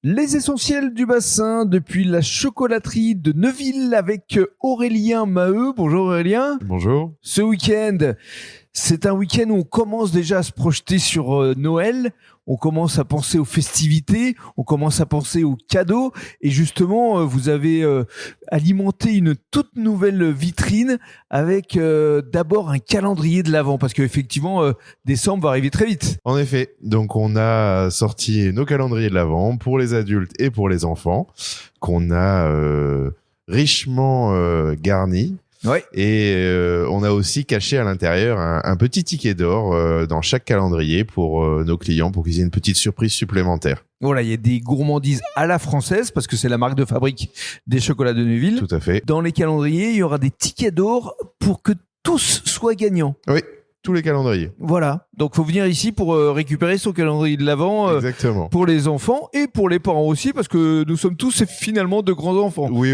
Les essentiels du bassin depuis la chocolaterie de Neuville avec Aurélien Maheu. Bonjour Aurélien. Bonjour. Ce week-end, c'est un week-end où on commence déjà à se projeter sur Noël. On commence à penser aux festivités, on commence à penser aux cadeaux. Et justement, vous avez alimenté une toute nouvelle vitrine avec d'abord un calendrier de l'Avent. Parce qu'effectivement, décembre va arriver très vite. En effet, donc on a sorti nos calendriers de l'Avent pour les adultes et pour les enfants, qu'on a richement garnis. Ouais. Et on a aussi caché à l'intérieur un petit ticket d'or dans chaque calendrier pour nos clients, pour qu'ils aient une petite surprise supplémentaire. Voilà, il y a des gourmandises à la française, parce que c'est la marque de fabrique des chocolats de Neuville. Tout à fait. Dans les calendriers, il y aura des tickets d'or pour que tous soient gagnants. Oui, tous les calendriers. Voilà, donc faut venir ici pour récupérer son calendrier de l'Avent Exactement. pour les enfants et pour les parents aussi, parce que nous sommes tous finalement de grands enfants. Oui.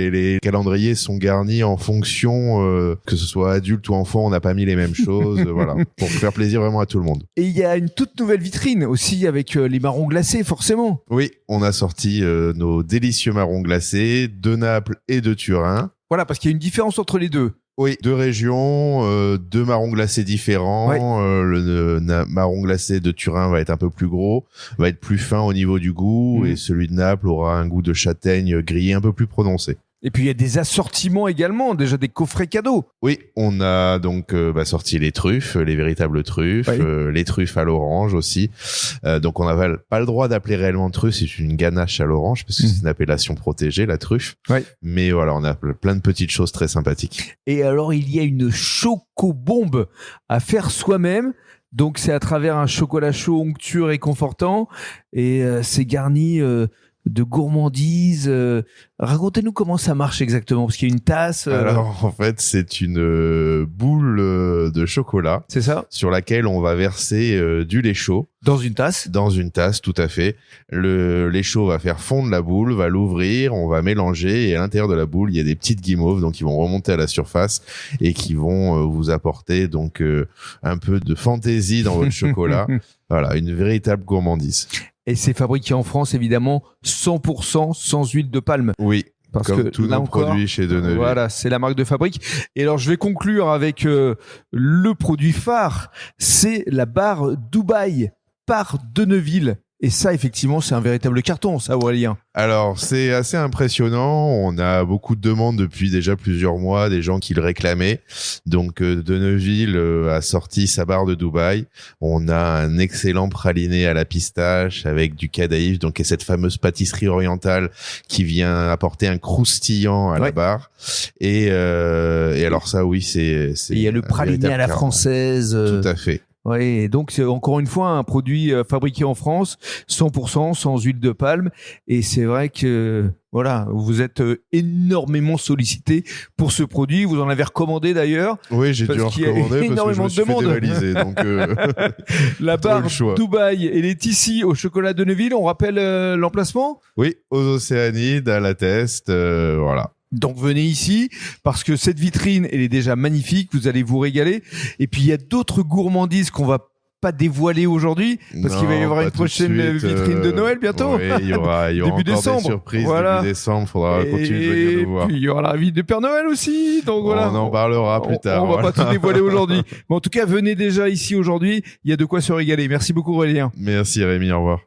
Les calendriers sont garnis en fonction, que ce soit adulte ou enfant, on n'a pas mis les mêmes choses, voilà, pour faire plaisir vraiment à tout le monde. Et il y a une toute nouvelle vitrine aussi avec les marrons glacés, forcément. Oui, on a sorti nos délicieux marrons glacés de Naples et de Turin. Voilà, parce qu'il y a une différence entre les deux. Oui, deux régions, deux marrons glacés différents. Ouais. Le marron glacé de Turin va être un peu plus gros, va être plus fin au niveau du goût, et celui de Naples aura un goût de châtaigne grillé un peu plus prononcé. Et puis il y a des assortiments également, déjà des coffrets cadeaux. Oui, on a donc sorti les truffes, les véritables truffes, les truffes à l'orange aussi. Donc on n'a pas le droit d'appeler réellement truffe, c'est une ganache à l'orange parce que c'est une appellation protégée, la truffe. Ouais. Mais voilà, on a plein de petites choses très sympathiques. Et alors il y a une chocobombe à faire soi-même. Donc c'est à travers un chocolat chaud onctueux réconfortant et c'est garni de gourmandises. Racontez-nous comment ça marche exactement, parce qu'il y a une tasse. Alors en fait, c'est une boule de chocolat. C'est ça. Sur laquelle on va verser du lait chaud. Dans une tasse. Dans une tasse, tout à fait. Le lait chaud va faire fondre la boule, va l'ouvrir, on va mélanger, et à l'intérieur de la boule, il y a des petites guimauves, donc ils vont remonter à la surface et qui vont vous apporter donc un peu de fantaisie dans votre chocolat. Voilà, une véritable gourmandise. Et c'est fabriqué en France, évidemment, 100% sans huile de palme. Oui, parce comme que tous nos produits chez De Neuville. Voilà, c'est la marque de fabrique. Et alors, je vais conclure avec le produit phare. C'est la barre Dubaï par De Neuville. Et ça, effectivement, c'est un véritable carton, ça, Aurélien. Alors, c'est assez impressionnant. On a beaucoup de demandes depuis déjà plusieurs mois, des gens qui le réclamaient. Donc, De Neuville a sorti sa barre de Dubaï. On a un excellent praliné à la pistache avec du cadaïf, donc cette fameuse pâtisserie orientale qui vient apporter un croustillant à la barre. Et alors ça, oui, c'est. Il y a le praliné à la française. Tout à fait. Oui, donc c'est encore une fois un produit fabriqué en France, 100% sans huile de palme. Et c'est vrai que voilà, vous êtes énormément sollicité pour ce produit. Vous en avez recommandé d'ailleurs. Oui, j'ai dû en recommander parce que je me suis fait dévaliser. Donc la barre Dubaï, elle est ici au chocolat de Neuville. On rappelle l'emplacement ? Oui, aux Océanides, à la Teste, voilà. Donc venez ici parce que cette vitrine, elle est déjà magnifique, vous allez vous régaler. Et puis il y a d'autres gourmandises qu'on va pas dévoiler aujourd'hui parce qu'il va y avoir une prochaine vitrine de Noël bientôt. Oui, il y aura début encore décembre. Des surprises début décembre, faudra continuer de venir nous voir. Et puis il y aura la vie de Père Noël aussi. Donc voilà. On en parlera plus tard. On va pas tout dévoiler aujourd'hui. Mais en tout cas, venez déjà ici aujourd'hui, il y a de quoi se régaler. Merci beaucoup Aurélien. Merci Rémi, au revoir.